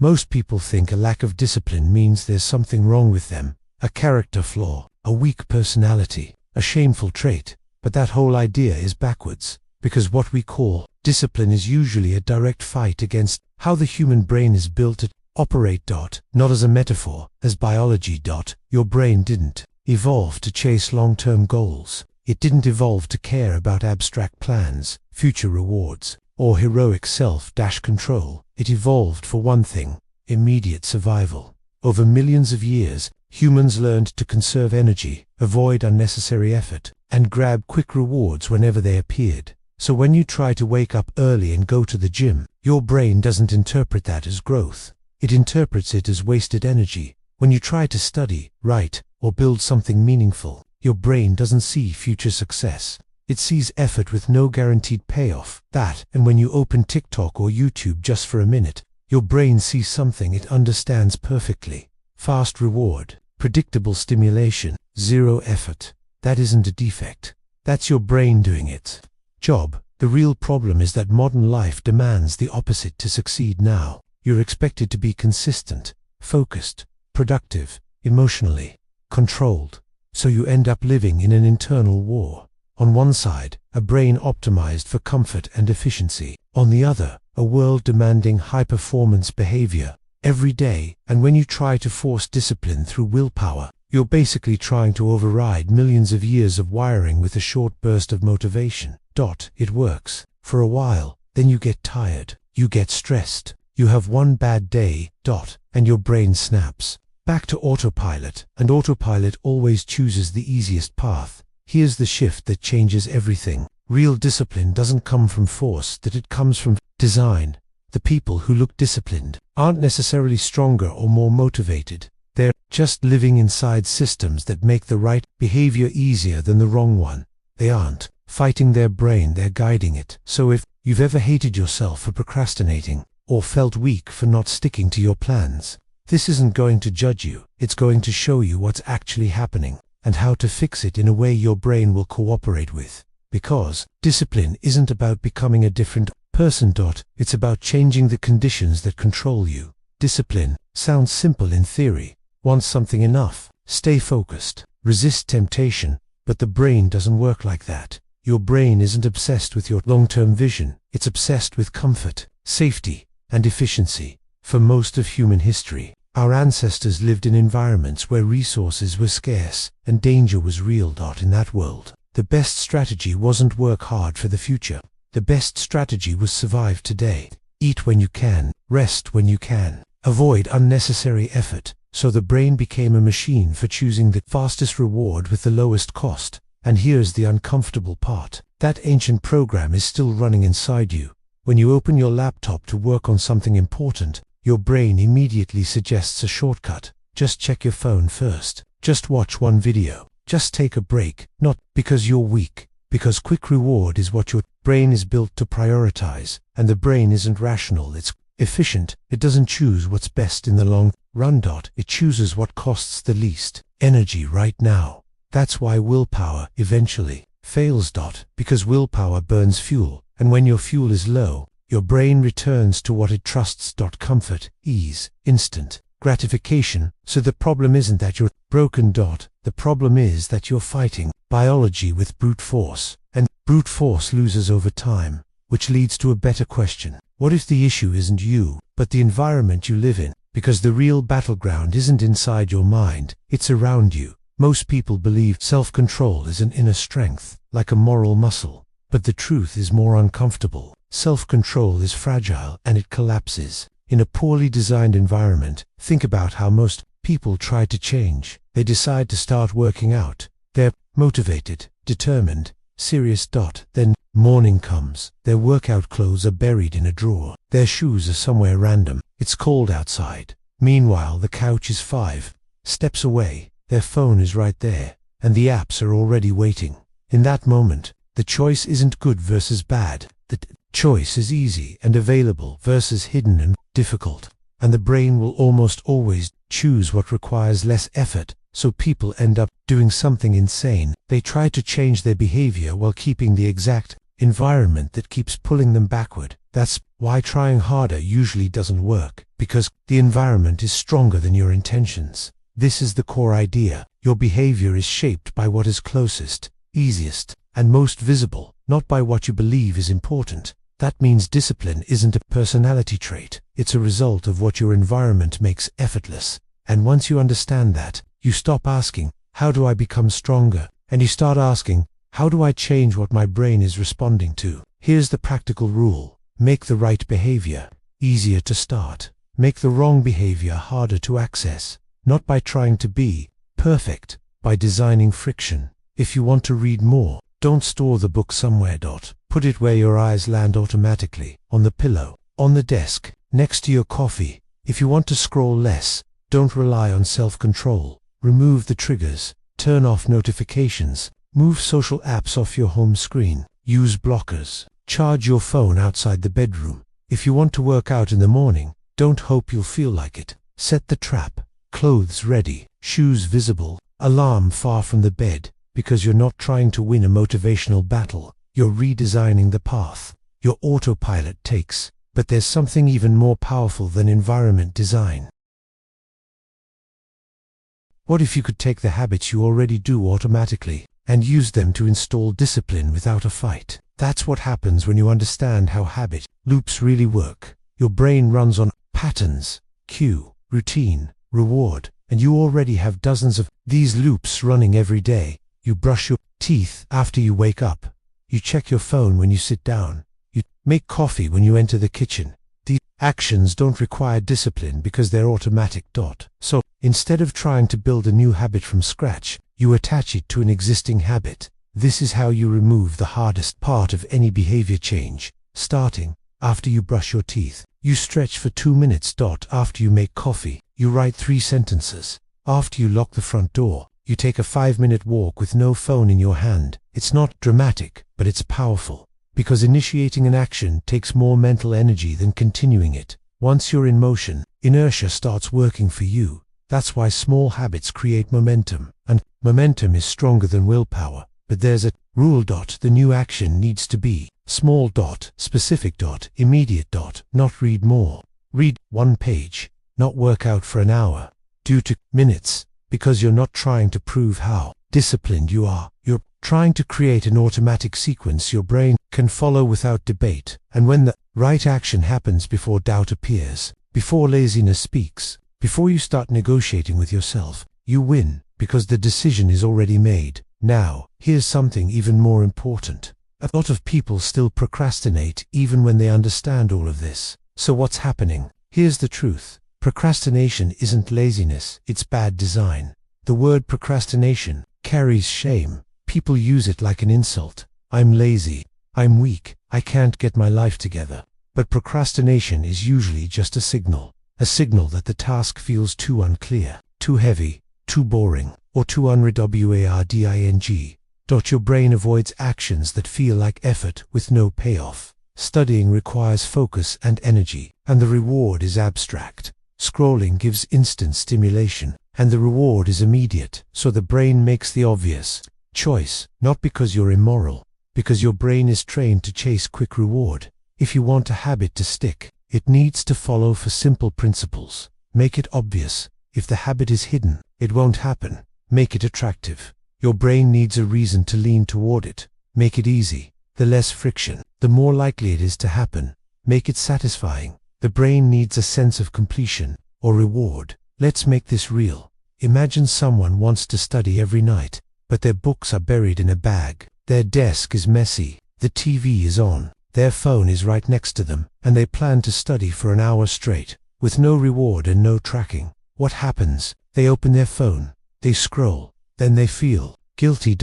Most people think a lack of discipline means there's something wrong with them, a character flaw, a weak personality, a shameful trait. But that whole idea is backwards, because what we call discipline is usually a direct fight against how the human brain is built to operate. Not as a metaphor, as biology. Your brain didn't evolve to chase long-term goals. It didn't evolve to care about abstract plans, future rewards, or heroic self-control. It evolved for one thing: immediate survival. Over millions of years, humans learned to conserve energy, avoid unnecessary effort, and grab quick rewards whenever they appeared. So when you try to wake up early and go to the gym, your brain doesn't interpret that as growth. It interprets it as wasted energy. When you try to study, write, or build something meaningful, your brain doesn't see future success. It sees effort with no guaranteed payoff. And when you open TikTok or YouTube just for a minute, your brain sees something it understands perfectly: fast reward, predictable stimulation, zero effort. That isn't a defect. That's your brain doing its job. The real problem is that modern life demands the opposite to succeed now. You're expected to be consistent, focused, productive, emotionally controlled. So you end up living in an internal war. On one side, a brain optimized for comfort and efficiency. On the other, a world demanding high-performance behavior every day. And when you try to force discipline through willpower, you're basically trying to override millions of years of wiring with a short burst of motivation. It works for a while, then you get tired, you get stressed, you have one bad day, and your brain snaps back to autopilot. And autopilot always chooses the easiest path. Here's the shift that changes everything. Real discipline doesn't come from force, that it comes from design. The people who look disciplined aren't necessarily stronger or more motivated. They're just living inside systems that make the right behavior easier than the wrong one. They aren't fighting their brain, they're guiding it. So if you've ever hated yourself for procrastinating, or felt weak for not sticking to your plans, this isn't going to judge you. It's going to show you what's actually happening, and how to fix it in a way your brain will cooperate with. Because discipline isn't about becoming a different person. It's about changing the conditions that control you. Discipline sounds simple in theory. Want something enough, stay focused, resist temptation, but the brain doesn't work like that. Your brain isn't obsessed with your long-term vision. It's obsessed with comfort, safety, and efficiency. For most of human history, our ancestors lived in environments where resources were scarce and danger was real. In that world, the best strategy wasn't work hard for the future. The best strategy was survive today. Eat when you can, rest when you can, avoid unnecessary effort. So the brain became a machine for choosing the fastest reward with the lowest cost. And here's the uncomfortable part. That ancient program is still running inside you. When you open your laptop to work on something important, your brain immediately suggests a shortcut. Just check your phone first. Just watch one video. Just take a break. Not because you're weak, because quick reward is what your brain is built to prioritize. And the brain isn't rational, it's efficient. It doesn't choose what's best in the long run. It chooses what costs the least energy right now. That's why willpower eventually fails. Because willpower burns fuel, and when your fuel is low, your brain returns to what it trusts. Comfort, ease, instant gratification. So the problem isn't that you're broken. The problem is that you're fighting biology with brute force, and brute force loses over time, which leads to a better question. What if the issue isn't you, but the environment you live in? Because the real battleground isn't inside your mind, it's around you. Most people believe self-control is an inner strength, like a moral muscle. But the truth is more uncomfortable. Self-control is fragile, and it collapses in a poorly designed environment. Think about how most people try to change. They decide to start working out. They're motivated, determined, serious. Then morning comes. Their workout clothes are buried in a drawer. Their shoes are somewhere random. It's cold outside. Meanwhile, the couch is 5 steps away. Their phone is right there, and the apps are already waiting. In that moment, the choice isn't good versus bad. The choice is easy and available versus hidden and difficult. And the brain will almost always choose what requires less effort. So people end up doing something insane. They try to change their behavior while keeping the exact environment that keeps pulling them backward. That's why trying harder usually doesn't work, because the environment is stronger than your intentions. This is the core idea. Your behavior is shaped by what is closest, easiest, and most visible, not by what you believe is important. That means discipline isn't a personality trait. It's a result of what your environment makes effortless. And once you understand that, you stop asking, how do I become stronger? And you start asking, how do I change what my brain is responding to? Here's the practical rule. Make the right behavior easier to start. Make the wrong behavior harder to access. Not by trying to be perfect, by designing friction. If you want to read more, don't store the book somewhere. Put it where your eyes land automatically, on the pillow, on the desk, next to your coffee. If you want to scroll less, don't rely on self-control. Remove the triggers, turn off notifications, move social apps off your home screen, use blockers, charge your phone outside the bedroom. If you want to work out in the morning, don't hope you'll feel like it. Set the trap, clothes ready, shoes visible, alarm far from the bed, because you're not trying to win a motivational battle. You're redesigning the path. Your autopilot takes, but there's something even more powerful than environment design. What if you could take the habits you already do automatically and use them to install discipline without a fight? That's what happens when you understand how habit loops really work. Your brain runs on patterns, cue, routine, reward, and you already have dozens of these loops running every day. You brush your teeth after you wake up. You check your phone when you sit down. You make coffee when you enter the kitchen. These actions don't require discipline because they're automatic. So, instead of trying to build a new habit from scratch, you attach it to an existing habit. This is how you remove the hardest part of any behavior change. Starting after you brush your teeth. You stretch for 2 minutes. After you make coffee. You write 3 sentences. After you lock the front door. You take a 5-minute walk with no phone in your hand. It's not dramatic, but it's powerful. Because initiating an action takes more mental energy than continuing it. Once you're in motion, inertia starts working for you. That's why small habits create momentum. And momentum is stronger than willpower. But there's a rule. The new action needs to be small. Specific. Immediate. Not read more. Read 1 page. Not work out for an hour. Do 2 minutes. Because you're not trying to prove how disciplined you are. You're trying to create an automatic sequence your brain can follow without debate. And when the right action happens before doubt appears, before laziness speaks, before you start negotiating with yourself, you win, because the decision is already made. Now, here's something even more important. A lot of people still procrastinate even when they understand all of this. So what's happening? Here's the truth. Procrastination isn't laziness, it's bad design. The word procrastination carries shame. People use it like an insult. I'm lazy. I'm weak. I can't get my life together. But procrastination is usually just a signal that the task feels too unclear, too heavy, too boring, or too unrewarding. Your brain avoids actions that feel like effort with no payoff. Studying requires focus and energy, and the reward is abstract. Scrolling gives instant stimulation, and the reward is immediate. So the brain makes the obvious choice, not because you're immoral, because your brain is trained to chase quick reward. If you want a habit to stick, it needs to follow 4 simple principles. Make it obvious. If the habit is hidden, it won't happen. Make it attractive. Your brain needs a reason to lean toward it. Make it easy. The less friction, the more likely it is to happen. Make it satisfying. The brain needs a sense of completion, or reward. Let's make this real. Imagine someone wants to study every night, but their books are buried in a bag. Their desk is messy. The TV is on. Their phone is right next to them, and they plan to study for an hour straight, with no reward and no tracking. What happens? They open their phone. They scroll. Then they feel guilty.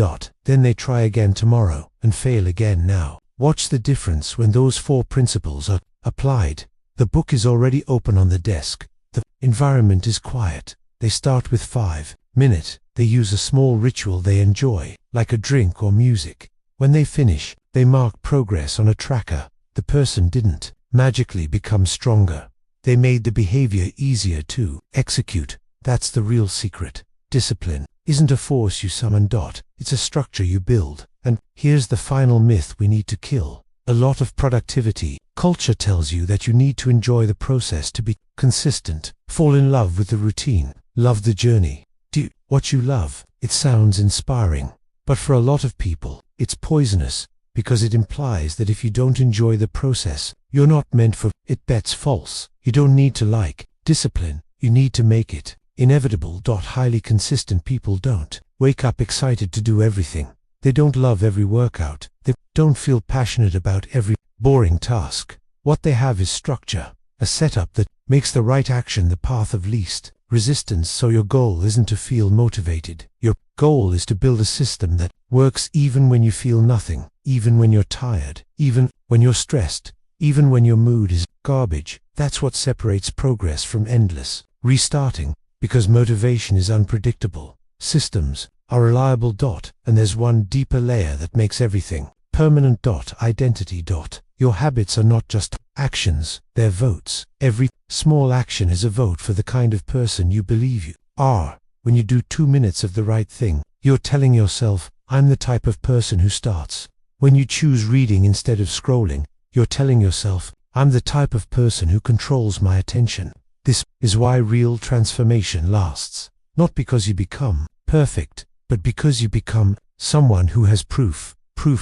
Then they try again tomorrow, and fail again now. Watch the difference when those 4 principles are applied. The book is already open on the desk. The environment is quiet. They start with 5 minutes. They use a small ritual they enjoy, like a drink or music. When they finish, they mark progress on a tracker. The person didn't magically become stronger. They made the behavior easier to execute. That's the real secret. Discipline isn't a force you summon. It's a structure you build. And here's the final myth we need to kill. A lot of productivity culture tells you that you need to enjoy the process to be consistent, fall in love with the routine, love the journey. Do what you love. It sounds inspiring, but for a lot of people, it's poisonous, because it implies that if you don't enjoy the process, you're not meant for it. That's false. You don't need to like discipline, you need to make it inevitable. Highly consistent people don't wake up excited to do everything. They don't love every workout. They don't feel passionate about every boring task. What they have is structure, a setup that makes the right action the path of least resistance. So your goal isn't to feel motivated. Your goal is to build a system that works even when you feel nothing, even when you're tired, even when you're stressed, even when your mood is garbage. That's what separates progress from endless restarting, because motivation is unpredictable. Systems are reliable. And there's one deeper layer that makes everything permanent. Identity. Your habits are not just actions, they're votes. Every small action is a vote for the kind of person you believe you are. When you do 2 minutes of the right thing, you're telling yourself, I'm the type of person who starts. When you choose reading instead of scrolling, you're telling yourself, I'm the type of person who controls my attention. This is why real transformation lasts. Not because you become perfect, but because you become someone who has proof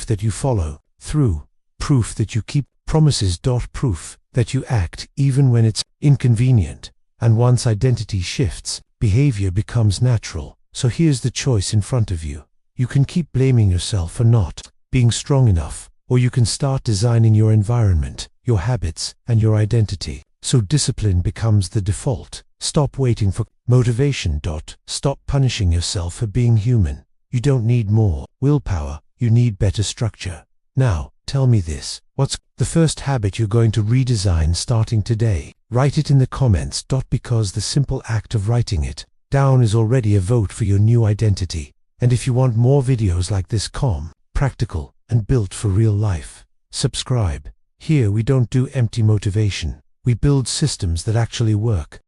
that you follow through, proof that you keep promises. Proof that you act even when it's inconvenient. And once identity shifts, behavior becomes natural. So here's the choice in front of you. You can keep blaming yourself for not being strong enough, or you can start designing your environment, your habits, and your identity. So discipline becomes the default. Stop waiting for motivation. Stop punishing yourself for being human. You don't need more willpower, you need better structure. Now, tell me this. What's the first habit you're going to redesign starting today? Write it in the comments. Because the simple act of writing it down is already a vote for your new identity. And if you want more videos like this, calm, practical, and built for real life, subscribe. Here we don't do empty motivation. We build systems that actually work.